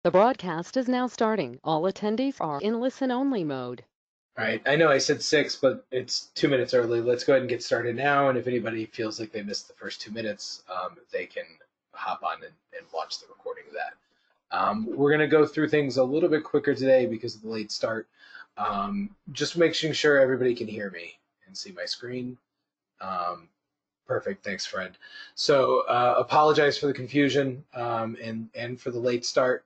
The broadcast is now starting. All attendees are in listen-only mode. All right, I know I said 6, but it's 2 minutes early. Let's go ahead and get started now. And if anybody feels like they missed the first 2 minutes, they can hop on and watch the recording of that. We're going to go through things a little bit quicker today because of the late start. Just making sure everybody can hear me and see my screen. Perfect. Thanks, Fred. So apologize for the confusion and for the late start.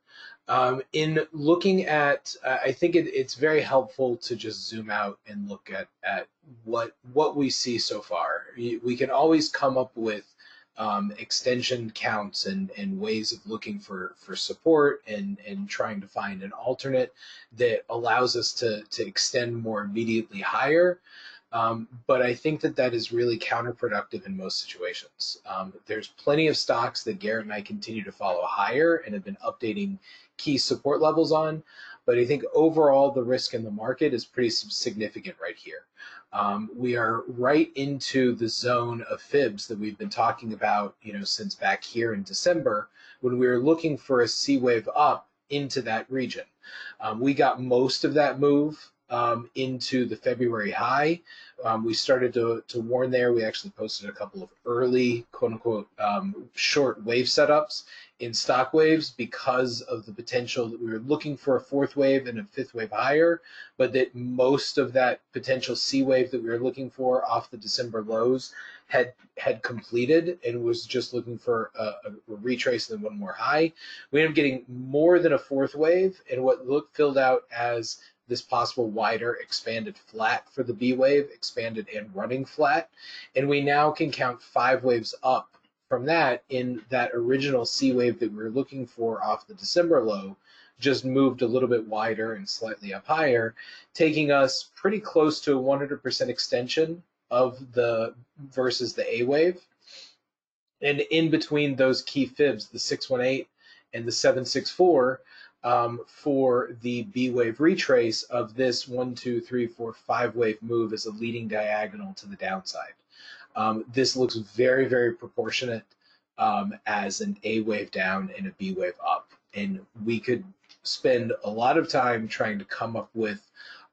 In looking at, I think it's very helpful to just zoom out and look at what we see so far. We can always come up with extension counts and ways of looking for support and trying to find an alternate that allows us to extend more immediately higher. But I think that is really counterproductive in most situations. There's plenty of stocks that Garrett and I continue to follow higher and have been updating key support levels on. But I think overall the risk in the market is pretty significant right here. We are right into the zone of fibs that we've been talking about, since back here in December when we were looking for a C wave up into that region. We got most of that move into the February high. We started to warn there. We actually posted a couple of early, quote unquote, short wave setups in stock waves because of the potential that we were looking for a fourth wave and a fifth wave higher, but that most of that potential C wave that we were looking for off the December lows had completed and was just looking for a retrace and then one more high. We ended up getting more than a fourth wave and what filled out as this possible wider expanded flat for the B wave, expanded and running flat. And we now can count 5 waves up from that in that original C wave that we were looking for off the December low, just moved a little bit wider and slightly up higher, taking us pretty close to a 100% extension of the versus the A wave. And in between those key fibs, the 618 and the 764, for the B wave retrace of this 1, 2, 3, 4, 5 wave move as a leading diagonal to the downside. This looks very, very proportionate as an A wave down and a B wave up. And we could spend a lot of time trying to come up with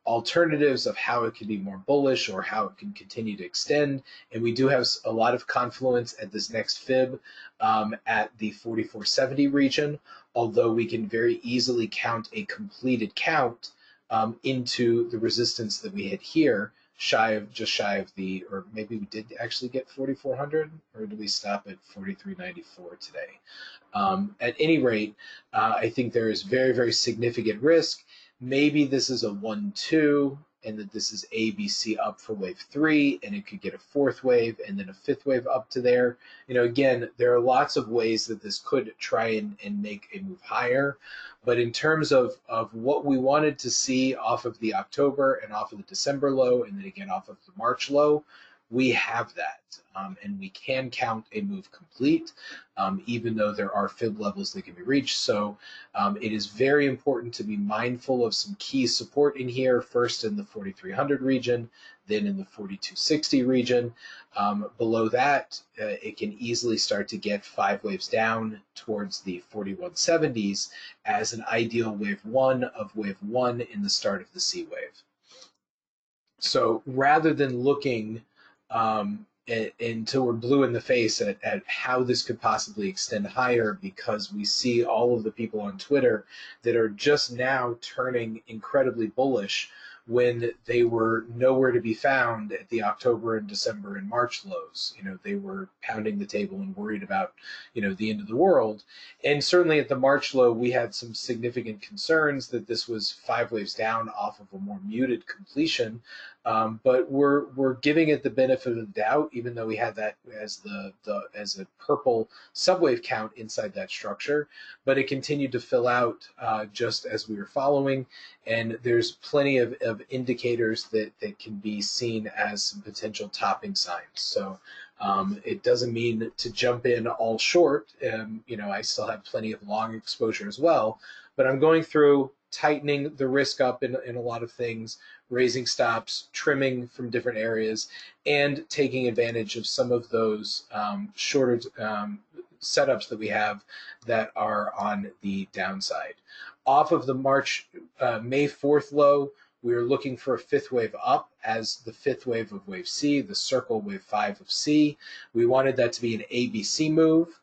alternatives of how it could be more bullish or how it can continue to extend. And we do have a lot of confluence at this next fib at the 4470 region, although we can very easily count a completed count into the resistance that we hit here, just shy of the, or maybe we did actually get 4400, or did we stop at 4394 today? At any rate, I think there is very, very significant risk. Maybe this is a 1-2 and that this is ABC up for wave 3 and it could get a fourth wave and then a fifth wave up to there. Again, there are lots of ways that this could try and make a move higher. But in terms of what we wanted to see off of the October and off of the December low and then again off of the March low, we have that. And we can count a move complete, even though there are fib levels that can be reached. So it is very important to be mindful of some key support in here, first in the 4300 region, then in the 4260 region. Below that, it can easily start to get 5 waves down towards the 4170s as an ideal wave 1 of wave 1 in the start of the C wave. So rather than looking until we're blue in the face at how this could possibly extend higher, because we see all of the people on Twitter that are just now turning incredibly bullish when they were nowhere to be found at the October and December and March lows. They were pounding the table and worried about, the end of the world. And certainly at the March low, we had some significant concerns that this was 5 waves down off of a more muted completion. But we're giving it the benefit of the doubt, even though we had that as as a purple subwave count inside that structure. But it continued to fill out just as we were following, and there's plenty of indicators that can be seen as some potential topping signs. So it doesn't mean to jump in all short. I still have plenty of long exposure as well, but I'm going through tightening the risk up in a lot of things, raising stops, trimming from different areas, and taking advantage of some of those shorter setups that we have that are on the downside. Off of the May 4th low, we are looking for a fifth wave up as the fifth wave of wave C, the circle wave 5 of C. We wanted that to be an ABC move.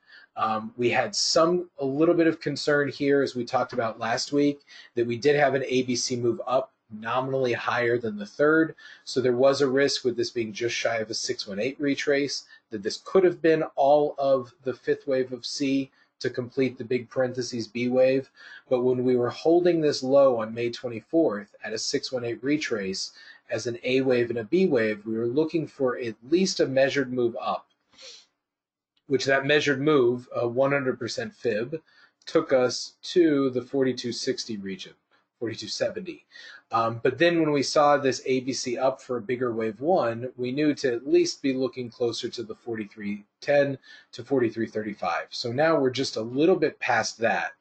We had a little bit of concern here, as we talked about last week, that we did have an ABC move up, nominally higher than the third. So there was a risk with this being just shy of a 618 retrace that this could have been all of the fifth wave of C to complete the big parentheses B wave. But when we were holding this low on May 24th at a 618 retrace as an A wave and a B wave, we were looking for at least a measured move up, which that measured move, a 100% fib, took us to the 4260 region, 4270. But then when we saw this ABC up for a bigger wave 1, we knew to at least be looking closer to the 4310 to 4335. So now we're just a little bit past that,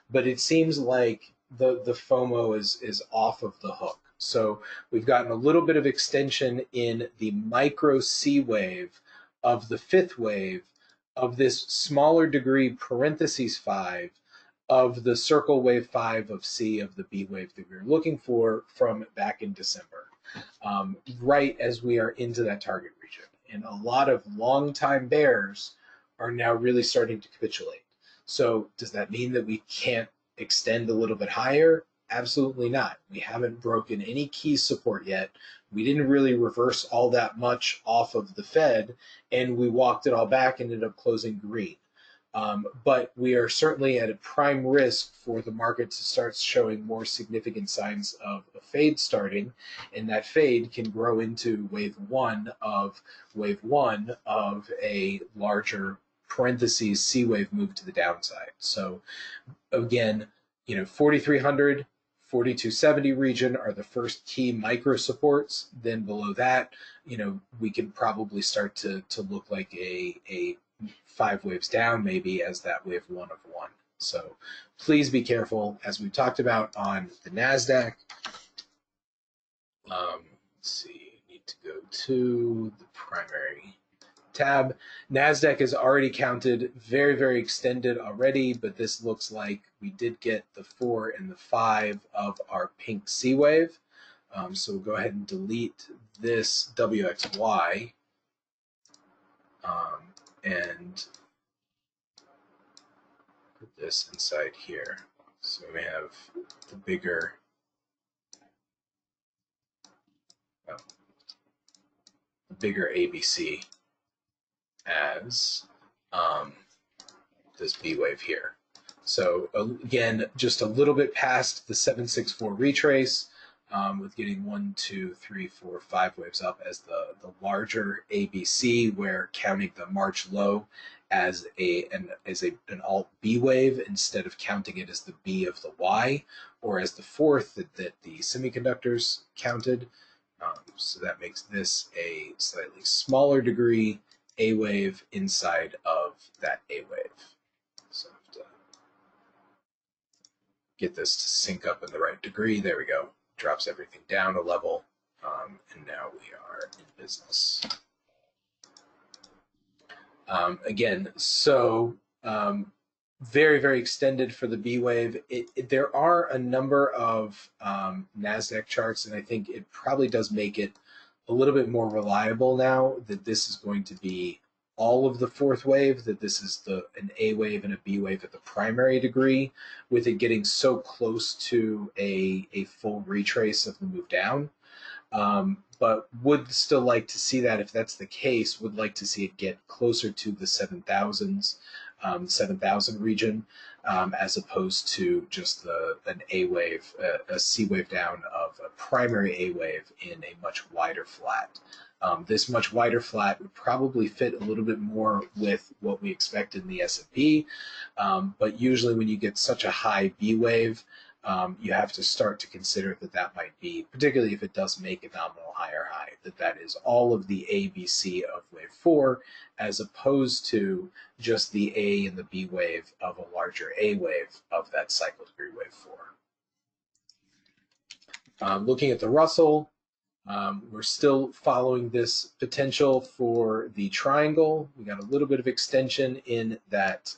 but it seems like the FOMO is off of the hook. So we've gotten a little bit of extension in the micro C wave of the fifth wave of this smaller degree parentheses 5 of the circle wave 5 of C of the B wave that we were looking for from back in December, right as we are into that target region. And a lot of long-time bears are now really starting to capitulate. So does that mean that we can't extend a little bit higher? Absolutely not. We haven't broken any key support yet. We didn't really reverse all that much off of the Fed, and we walked it all back and ended up closing green. But we are certainly at a prime risk for the market to start showing more significant signs of a fade starting, and that fade can grow into wave one of a larger parentheses C wave move to the downside. So again, 4,300, 4270 region are the first key micro supports. Then below that, we can probably start to look like a 5 waves down maybe as that wave 1 of 1. So please be careful, as we talked about on the Nasdaq. Let's see, need to go to the primary tab. Nasdaq is already counted very, very extended already, but this looks like we did get the 4 and the 5 of our pink C wave. So we'll go ahead and delete this WXY and put this inside here. So we have the bigger ABC as this B wave here. So again, just a little bit past the 764 retrace, with getting 1, 2, 3, 4, 5 waves up as the larger ABC, where counting the March low as an alt B wave instead of counting it as the B of the Y, or as the fourth that the semiconductors counted. So that makes this a slightly smaller degree A wave inside of that A wave. So I have to get this to sync up in the right degree. There we go. Drops everything down a level, and now we are in business. Again, so very, very extended for the B wave. There are a number of Nasdaq charts, and I think it probably does make it a little bit more reliable now that this is going to be all of the fourth wave, that this is an A wave and a B wave at the primary degree, with it getting so close to a full retrace of the move down. But would still like to see that, if that's the case, would like to see it get closer to the 7,000 region, as opposed to just an A wave, a C wave down of a primary A wave in a much wider flat. This much wider flat would probably fit a little bit more with what we expect in the S&P, but usually when you get such a high B wave, you have to start to consider that might be, particularly if it does make a nominal higher high, that is all of the ABC of wave 4, as opposed to just the A and the B wave of a larger A wave of that cycle degree wave 4. Looking at the Russell, We're still following this potential for the triangle. We got a little bit of extension in that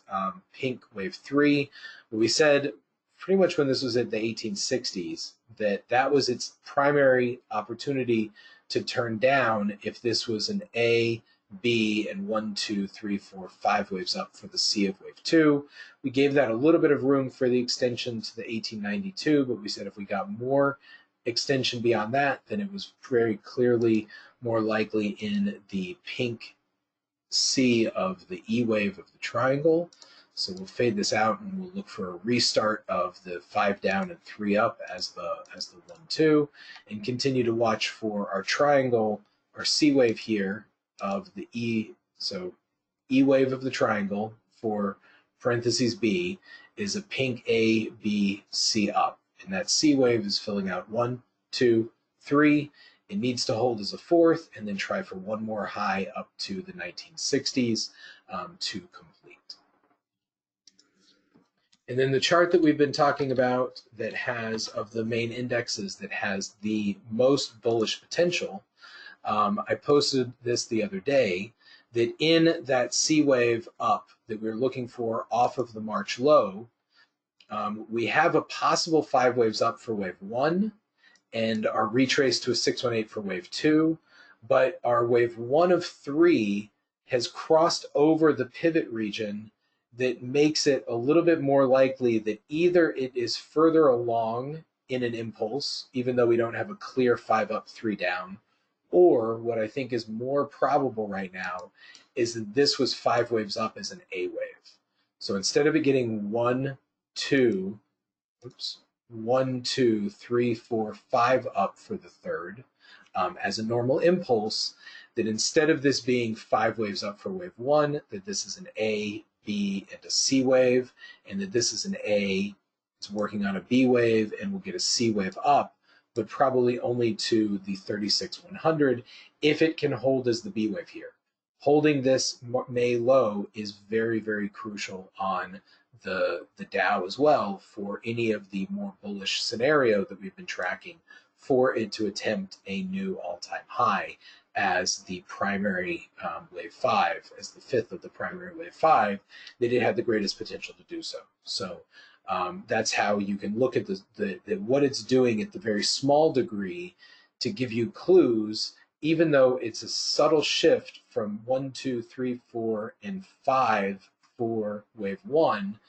pink wave 3. But we said pretty much when this was at the 1860s that was its primary opportunity to turn down if this was an A, B, and 1, 2, 3, 4, 5 waves up for the C of wave 2. We gave that a little bit of room for the extension to the 1892, but we said if we got more extension beyond that, then it was very clearly more likely in the pink C of the E wave of the triangle. So we'll fade this out and we'll look for a restart of the 5 down and 3 up as the 1, 2, and continue to watch for our triangle, our C wave here of the E. So E wave of the triangle for parentheses B is a pink A, B, C up. And that C wave is filling out 1, 2, 3. It needs to hold as a 4th and then try for one more high up to the 1960s to complete. And then the chart that we've been talking about that has, of the main indexes, that has the most bullish potential, I posted this the other day, that in that C wave up that we're looking for off of the March low, we have a possible 5 waves up for wave 1 and our retrace to a 618 for wave 2, but our wave 1 of 3 has crossed over the pivot region that makes it a little bit more likely that either it is further along in an impulse, even though we don't have a clear 5 up, 3 down, or what I think is more probable right now is that this was 5 waves up as an A wave. So instead of it getting 1, 2, 3, 4, 5 up for the third as a normal impulse, that instead of this being 5 waves up for wave 1, that this is an A, B, and a C wave, and that this is an A, it's working on a B wave, and we'll get a C wave up, but probably only to the 36,100 if it can hold as the B wave here. Holding this May low is very, very crucial on the Dow as well for any of the more bullish scenario that we've been tracking for it to attempt a new all-time high as the primary wave 5, as the 5th of the primary wave 5, that it had the greatest potential to do so. So that's how you can look at what it's doing at the very small degree to give you clues, even though it's a subtle shift from 1, 2, 3, 4, and 5 for wave 1,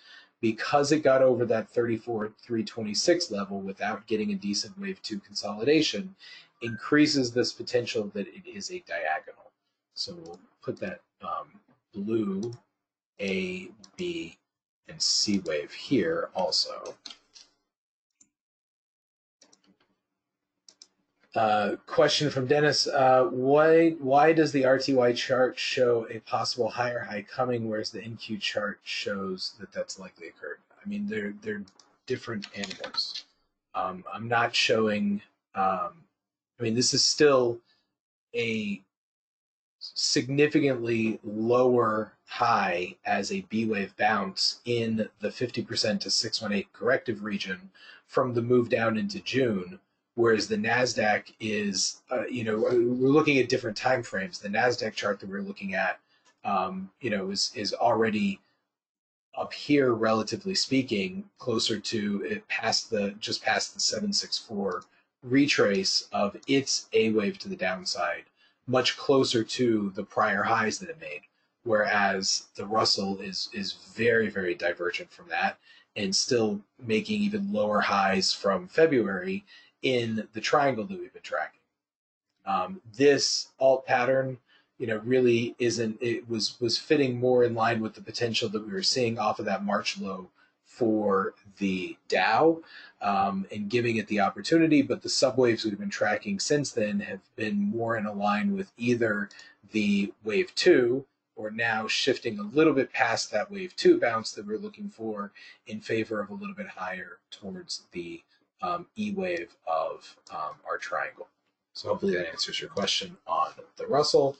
because it got over that 34,326 level without getting a decent wave 2 consolidation, increases this potential that it is a diagonal. So we'll put that blue A, B, and C wave here also. Question from Dennis, why does the RTY chart show a possible higher high coming, whereas the NQ chart shows that that's likely occurred? I mean, they're different animals. I'm not showing, I mean, this is still a significantly lower high as a B wave bounce in the 50% to 618 corrective region from the move down into June. Whereas the Nasdaq is, we're looking at different time frames. The Nasdaq chart that we're looking at, is already up here, relatively speaking, closer to it just past the 764 retrace of its A wave to the downside, much closer to the prior highs that it made. Whereas the Russell is very, very divergent from that and still making even lower highs from February in the triangle that we've been tracking. This alt pattern, really isn't, it was fitting more in line with the potential that we were seeing off of that March low for the Dow, and giving it the opportunity, but the subwaves we've been tracking since then have been more in line with either the wave 2 or now shifting a little bit past that wave 2 bounce that we're looking for in favor of a little bit higher towards the E wave of our triangle. So hopefully that answers your question on the Russell.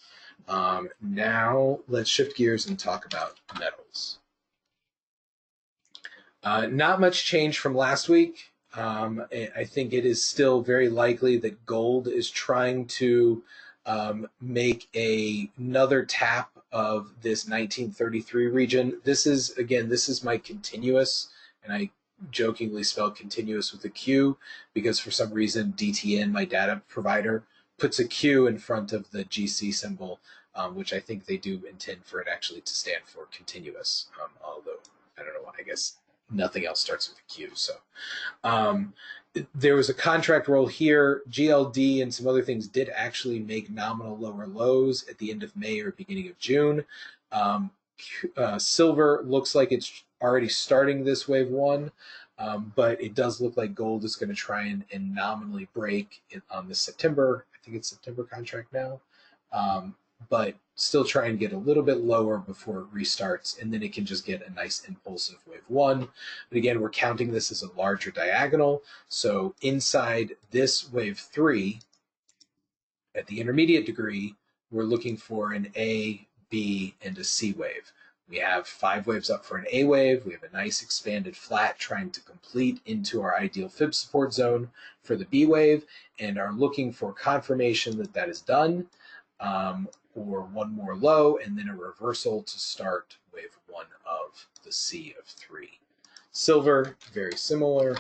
Now let's shift gears and talk about metals. Not much change from last week. I think it is still very likely that gold is trying to make another tap of this 1933 region. This is my continuous, and I jokingly spell continuous with a Q because for some reason DTN, my data provider, puts a Q in front of the GC symbol, which I think they do intend for it actually to stand for continuous, although I don't know why. I guess nothing else starts with a Q. So um, there was a contract roll here. GLD and some other things did actually make nominal lower lows at the end of May or beginning of June. Silver looks like it's already starting this wave one, but it does look like gold is going to try and nominally break on the September. I think it's September contract now. But still try and get a little bit lower before it restarts, and then it can just get a nice impulsive wave one. But again, we're counting this as a larger diagonal. So inside this wave three, at the intermediate degree, we're looking for an A, B, and a C wave. We have 5 waves up for an A wave. We have a nice expanded flat trying to complete into our ideal fib support zone for the B wave, and are looking for confirmation that that is done. Or one more low, and then a reversal to start wave one of the C of 3. Silver, very similar.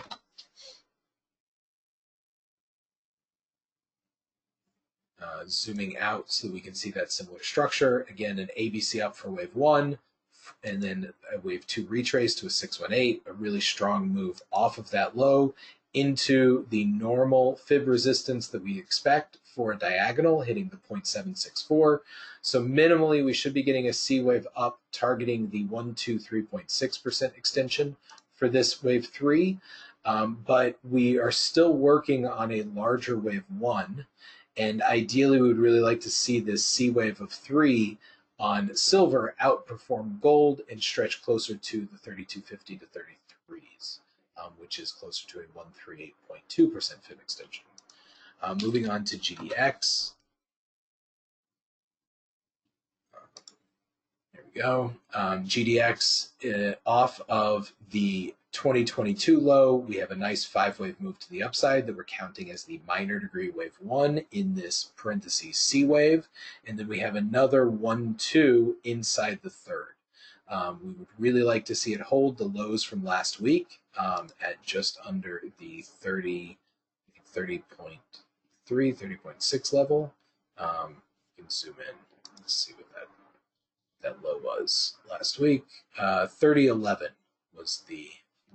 Zooming out so we can see that similar structure. Again, an ABC up for wave one, and then a wave two retrace to a 618, a really strong move off of that low into the normal fib resistance that we expect for a diagonal, hitting the 0.764. So minimally, we should be getting a C wave up, targeting the 123.6% extension for this wave three. But we are still working on a larger wave one. And ideally, we would really like to see this C wave of 3 on silver outperform gold and stretch closer to the 3250 to 33s, which is closer to a 138.2% fib extension. Moving on to GDX. There we go. GDX off of the 2022 low, we have a nice 5-wave move to the upside that we're counting as the minor degree wave 1 in this parentheses C wave. And then we have another 1-2 inside the third. We would really like to see it hold the lows from last week at just under the 30.3, 30.6 level. You can zoom in. Let's see what that low was last week. 30.11 was the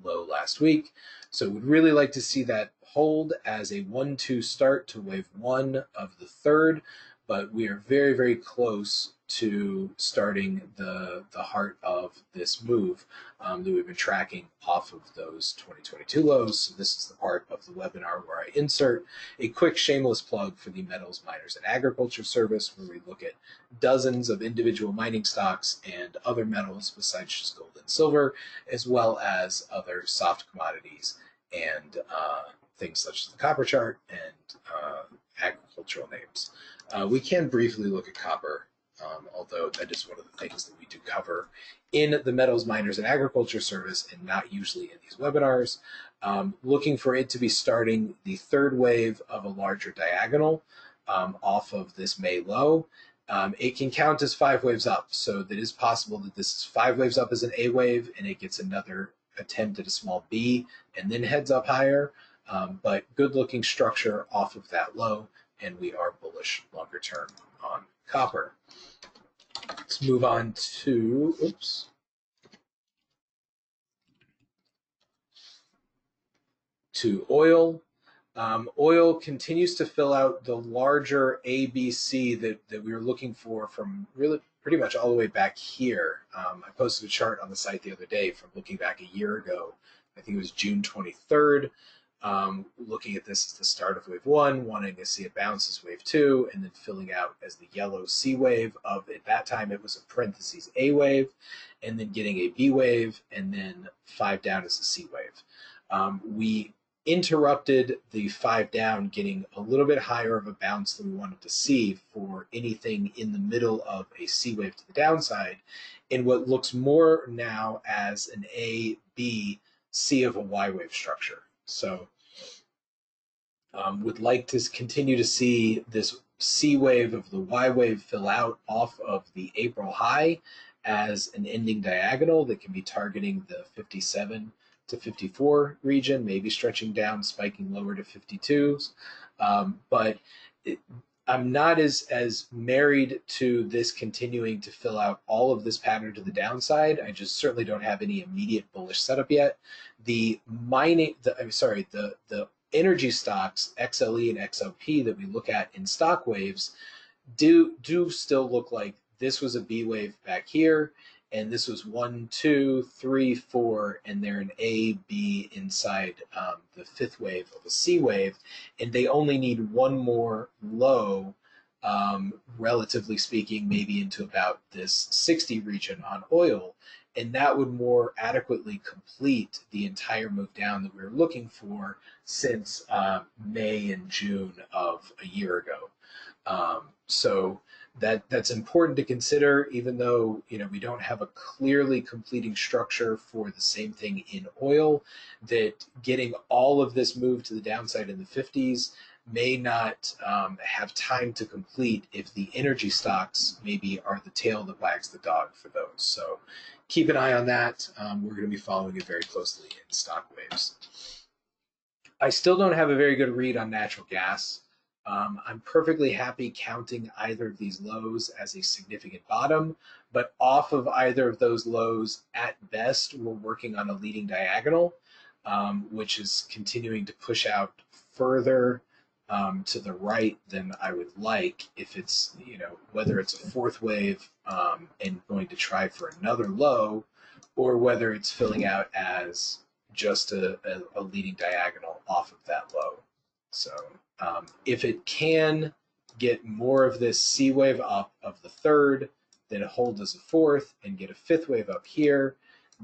low last week. So we'd really like to see that hold as a 1-2 start to wave one of the third, but we are very, very close to starting the heart of this move that we've been tracking off of those 2022 lows. So this is the part of the webinar where I insert a quick shameless plug for the Metals, Miners, and Agriculture service, where we look at dozens of individual mining stocks and other metals besides just gold and silver, as well as other soft commodities and things such as the copper chart and agricultural names. We can briefly look at copper, although that is one of the things that we do cover in the Metals, Miners, and Agriculture service and not usually in these webinars. Looking for it to be starting the third wave of a larger diagonal off of this May low. It can count as 5 waves up, so that is possible that this is 5 waves up as an A wave and it gets another attempt at a small B and then heads up higher. But good looking structure off of that low, and we are bullish longer term on copper. Let's move on to, to oil. Oil continues to fill out the larger ABC that we were looking for from really pretty much all the way back here. I posted a chart on the site the other day from looking back a year ago. I think it was June 23rd. Looking at this as the start of wave 1, wanting to see it bounce as wave 2, and then filling out as the yellow C wave of, at that time it was a parentheses A wave, and then getting a B wave, and then 5 down as a C wave. We interrupted the 5 down, getting a little bit higher of a bounce than we wanted to see for anything in the middle of a C wave to the downside, in what looks more now as an A, B, C of a Y wave structure. So would like to continue to see this C wave of the Y wave fill out off of the April high as an ending diagonal that can be targeting the 57 to 54 region, maybe stretching down, spiking lower to 52s. But I'm not as married to this continuing to fill out all of this pattern to the downside. I just certainly don't have any immediate bullish setup yet. The energy stocks, XLE and XLP, that we look at in stock waves do still look like this was a B wave back here, and this was 1, 2, 3, 4, and they're an A, B inside the fifth wave of a C wave, and they only need one more low, relatively speaking, maybe into about this 60 region on oil, and that would more adequately complete the entire move down that we were looking for since May and June of a year ago. So that's important to consider, even though we don't have a clearly completing structure for the same thing in oil, that getting all of this move to the downside in the 50s may not have time to complete if the energy stocks maybe are the tail that wags the dog for those. So keep an eye on that. We're going to be following it very closely in stock waves. I still don't have a very good read on natural gas. I'm perfectly happy counting either of these lows as a significant bottom, but off of either of those lows, at best, we're working on a leading diagonal, which is continuing to push out further to the right than I would like if it's, whether it's a fourth wave and going to try for another low, or whether it's filling out as just a leading diagonal off of that low. So if it can get more of this C wave up of the third, then hold as a fourth and get a fifth wave up here,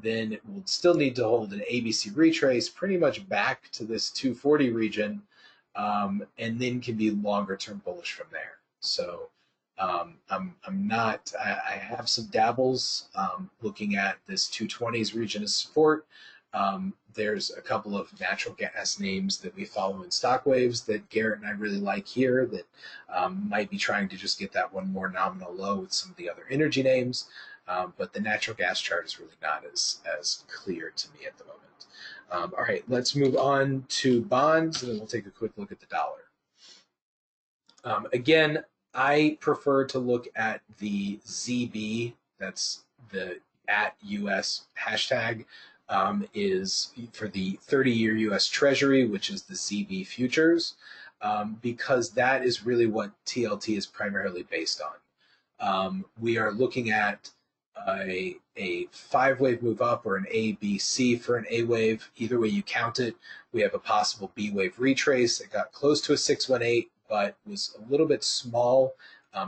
then it will still need to hold an ABC retrace pretty much back to this 240 region, and then can be longer term bullish from there. So I'm not, I have some dabbles looking at this 220s region of support. There's a couple of natural gas names that we follow in stock waves that Garrett and I really like here that might be trying to just get that one more nominal low with some of the other energy names. But the natural gas chart is really not as clear to me at the moment. All right, let's move on to bonds, and then we'll take a quick look at the dollar. Again, I prefer to look at the ZB, that's the @US hashtag, is for the 30-year US Treasury, which is the ZB futures, because that is really what TLT is primarily based on. We are looking at a 5-wave move up, or an A, B, C for an A wave. Either way you count it, we have a possible B wave retrace. It got close to a 618, but was a little bit small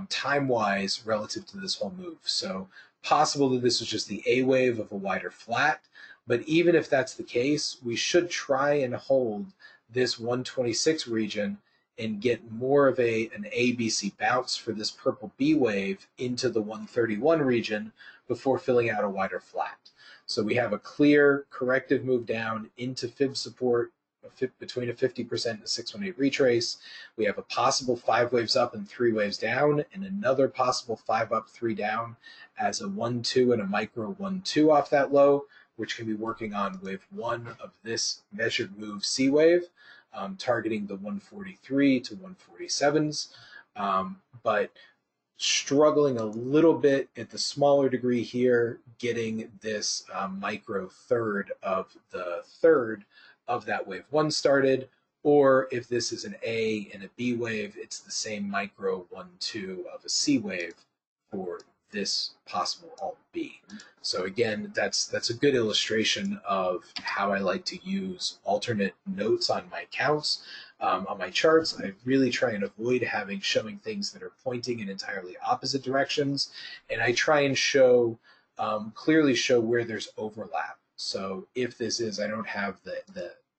time-wise relative to this whole move. So possible that this was just the A wave of a wider flat. But even if that's the case, we should try and hold this 126 region and get more of an ABC bounce for this purple B wave into the 131 region before filling out a wider flat. So we have a clear corrective move down into fib support between a 50% and a 618 retrace. We have a possible 5 waves up and 3 waves down, and another possible 5 up, 3 down as a 1-2 and a micro 1-2 off that low, which can be working on wave 1 of this measured move C wave, targeting the 143 to 147s, but struggling a little bit at the smaller degree here, getting this micro third of the third of that wave 1 started, or if this is an A and a B wave, it's the same micro 1-2 of a C wave for this possible alt B. So again, that's a good illustration of how I like to use alternate notes on my counts. On my charts, I really try and avoid showing things that are pointing in entirely opposite directions, and I try and clearly show where there's overlap. So if this is, I don't have the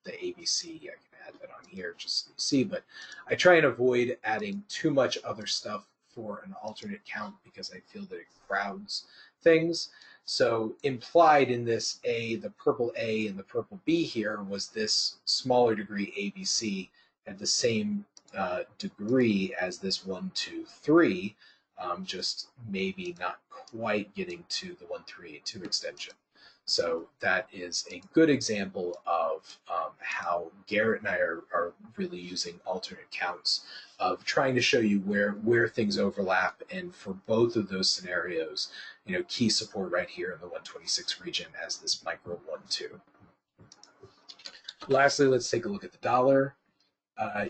ABC, I can add that on here just so you see, but I try and avoid adding too much other stuff for an alternate count because I feel that it crowds things. So implied in this A, the purple A and the purple B here was this smaller degree ABC at the same degree as this 1, 2, 3, just maybe not quite getting to the 1,382 extension. So that is a good example of how Garrett and I are really using alternate counts of trying to show you where things overlap, and for both of those scenarios, key support right here in the 126 region as this micro 1-2. Lastly, let's take a look at the dollar.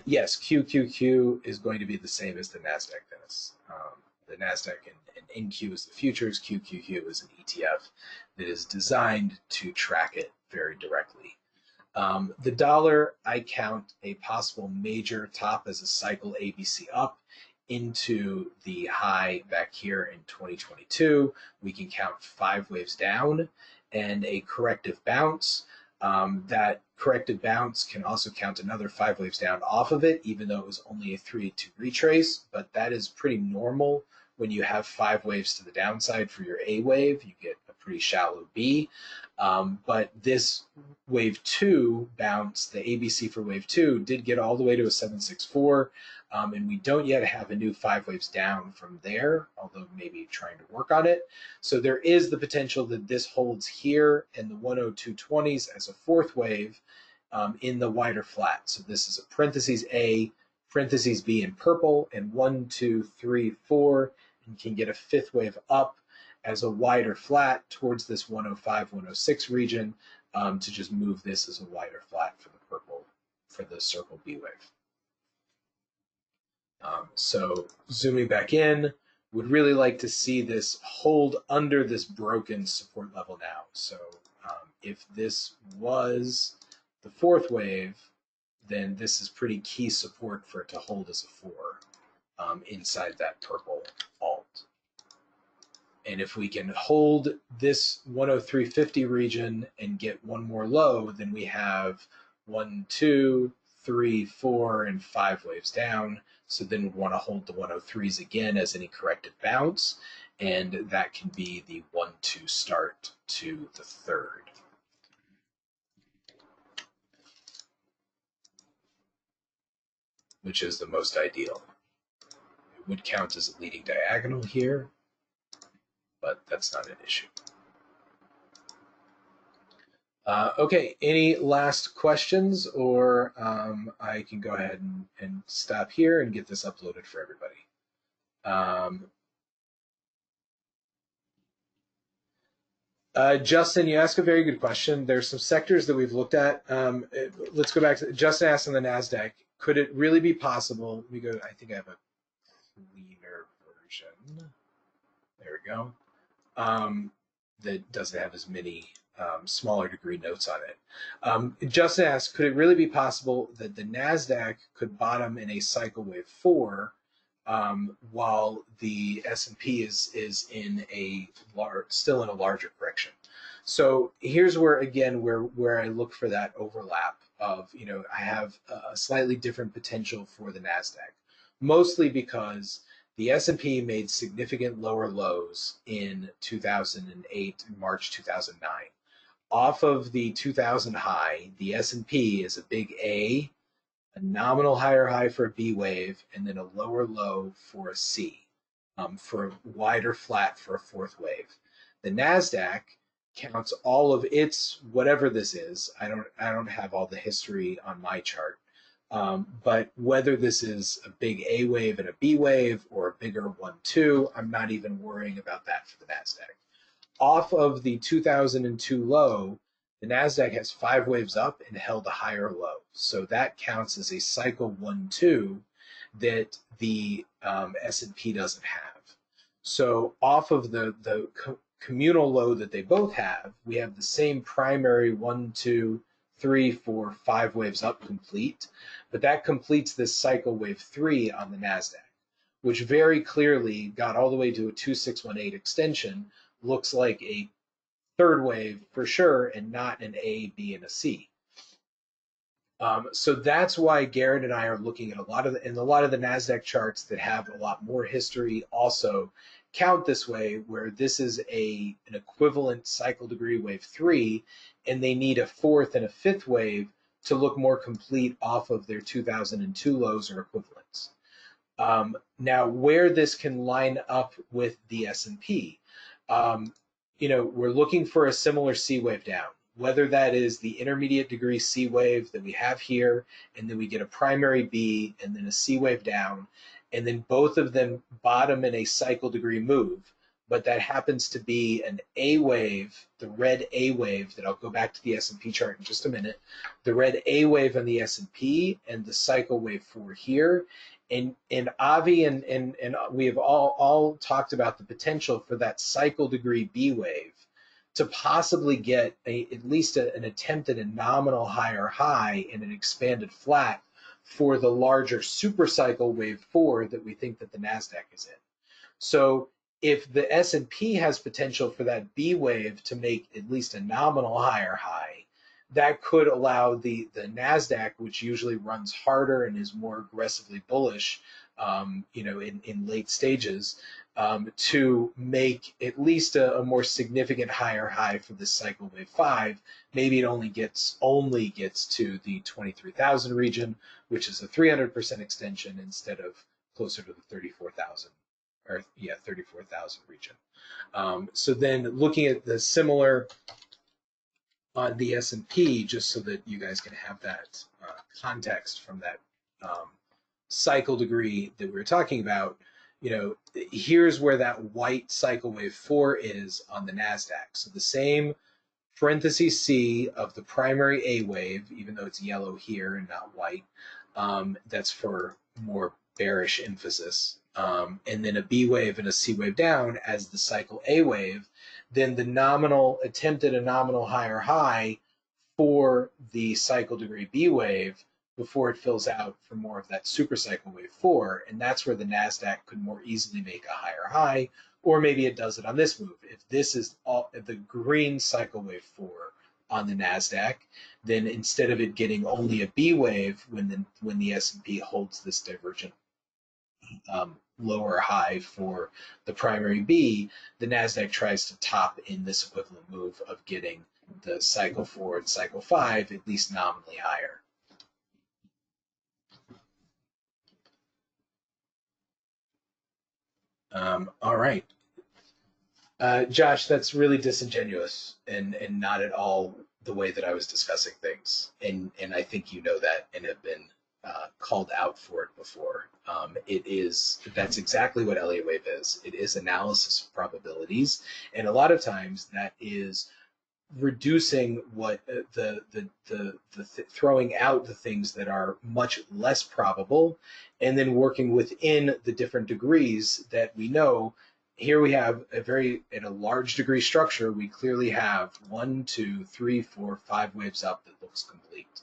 Yes, QQQ is going to be the same as the Nasdaq, Dennis. The Nasdaq and NQ is the futures, QQQ is an ETF that is designed to track it very directly. The dollar, I count a possible major top as a cycle ABC up into the high back here in 2022. We can count 5 waves down and a corrective bounce. That corrective bounce can also count another 5 waves down off of it, even though it was only a 3-2 retrace, but that is pretty normal. When you have 5 waves to the downside for your A wave, you get a pretty shallow B. But this wave 2 bounce, the ABC for wave 2, did get all the way to a 764, and we don't yet have a new 5 waves down from there, although maybe trying to work on it. So there is the potential that this holds here in the 10220s as a 4th wave in the wider flat. So this is a parentheses A, parentheses B in purple, and 1, 2, 3, 4, and can get a 5th wave up as a wider flat towards this 105, 106 region to just move this as a wider flat for the purple, for the circle B wave. So zooming back in, would really like to see this hold under this broken support level now. So if this was the 4th wave, then this is pretty key support for it to hold as a 4 inside that purple alt. And if we can hold this 103.50 region and get one more low, then we have 1, 2, 3, 4, and 5 waves down. So then we'd want to hold the 103s again as any corrective bounce, and that can be the 1-2 start to the 3rd. Which is the most ideal. It would count as a leading diagonal here, but that's not an issue. Okay, any last questions, or I can go ahead and stop here and get this uploaded for everybody. Justin, you ask a very good question. There's some sectors that we've looked at. Let's go back to Justin asked on the Nasdaq. Could it really be possible? Let me go. I think I have a cleaner version. There we go. That doesn't have as many smaller degree notes on it. Justin asked, could it really be possible that the Nasdaq could bottom in a cycle wave 4 while the S&P is in a still in a larger correction? So here's where, again, where I look for that overlap of, I have a slightly different potential for the Nasdaq, mostly because the S&P made significant lower lows in 2008 and March 2009. Off of the 2000 high, the S&P is a big A nominal higher high for a B wave, and then a lower low for a C, for a wider flat for a 4th wave. The Nasdaq counts all of its whatever this is. I don't have all the history on my chart. But whether this is a big A wave and a B wave or a bigger 1-2, I'm not even worrying about that for the Nasdaq. Off of the 2002 low, the Nasdaq has 5 waves up and held a higher low. So that counts as a cycle 1-2 that the S&P doesn't have. So off of the communal low that they both have, we have the same primary 1, 2, 3, 4, 5 waves up complete, but that completes this cycle wave 3 on the Nasdaq, which very clearly got all the way to a 2618 extension, looks like a 3rd wave for sure, and not an A, B, and a C. So that's why Garrett and I are looking at a lot of the Nasdaq charts that have a lot more history also count this way, where this is an equivalent cycle degree wave 3, and they need a fourth and a fifth wave to look more complete off of their 2002 lows or equivalents. Now, where this can line up with the S&P, we're looking for a similar C wave down, whether that is the intermediate degree C wave that we have here, and then we get a primary B and then a C wave down, and then both of them bottom in a cycle degree move. But that happens to be an A wave, the red A wave that I'll go back to the S&P chart in just a minute, the red A wave on the S&P and the cycle wave 4 here. And Avi and we have all talked about the potential for that cycle degree B wave to possibly get at least an attempt at a nominal higher high in an expanded flat for the larger super cycle wave 4 that we think that the Nasdaq is in. So if the S&P has potential for that B wave to make at least a nominal higher high, that could allow the Nasdaq, which usually runs harder and is more aggressively bullish, in late stages, to make at least a more significant higher high for this cycle wave 5. Maybe it only gets to the 23,000 region, which is a 300% extension instead of closer to the 34,000 region. So then looking at the similar on the S&P, just so that you guys can have that context from that cycle degree that we were talking about, here's where that white cycle wave 4 is on the Nasdaq. So the same parentheses C of the primary A wave, even though it's yellow here and not white, that's for more bearish emphasis, and then a B wave and a C wave down as the cycle A wave, then the nominal attempted a nominal higher high for the cycle degree B wave before it fills out for more of that super cycle wave 4, and that's where the Nasdaq could more easily make a higher high, or maybe it does it on this move. If this is the green cycle wave 4 on the Nasdaq, then instead of it getting only a B wave when the S&P holds this divergent lower high for the primary B, the Nasdaq tries to top in this equivalent move of getting the cycle 4 and cycle 5 at least nominally higher. All right. Josh, that's really disingenuous and not at all the way that I was discussing things. And I think you know that and have been called out for it before. That's exactly what Elliott wave is. It is analysis of probabilities, and a lot of times that is reducing what throwing out the things that are much less probable, and then working within the different degrees that we know. Here we have in a large degree structure, we clearly have 1, 2, 3, 4, 5 waves up that looks complete,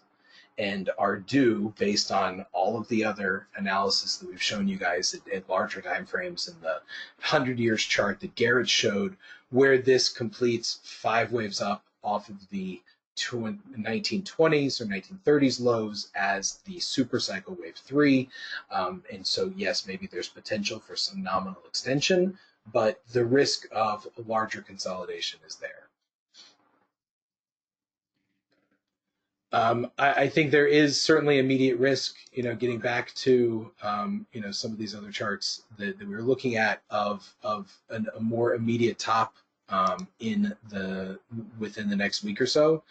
and are due based on all of the other analysis that we've shown you guys at larger time frames in the 100 years chart that Garrett showed, where this completes 5 waves up off of the 1920s or 1930s lows as the super cycle wave 3. And so yes, maybe there's potential for some nominal extension, but the risk of larger consolidation is there. I think there is certainly immediate risk, getting back to, some of these other charts that we were looking at of a more immediate top within the next week or so,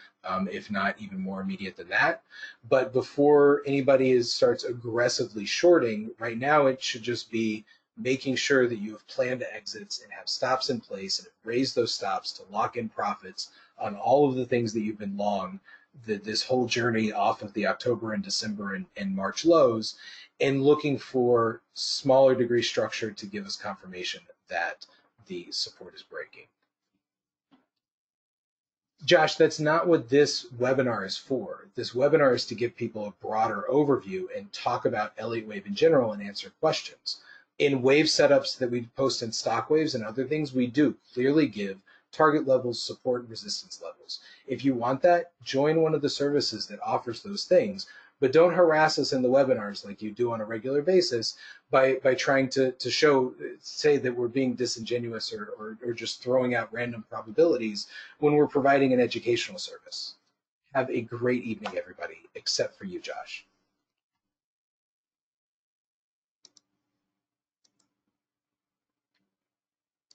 if not even more immediate than that. But before anybody starts aggressively shorting, right now it should just be making sure that you have planned exits and have stops in place and have raised those stops to lock in profits on all of the things that you've been long this whole journey off of the October and December and March lows, and looking for smaller degree structure to give us confirmation that the support is breaking. Josh, that's not what this webinar is for. This webinar is to give people a broader overview and talk about Elliott wave in general and answer questions. In wave setups that we post in stock waves and other things, we do clearly give target levels, support, and resistance levels. tools. If you want that, join one of the services that offers those things, but don't harass us in the webinars like you do on a regular basis by trying to say that we're being disingenuous or just throwing out random probabilities when we're providing an educational service. Have a great evening, everybody, except for you, Josh.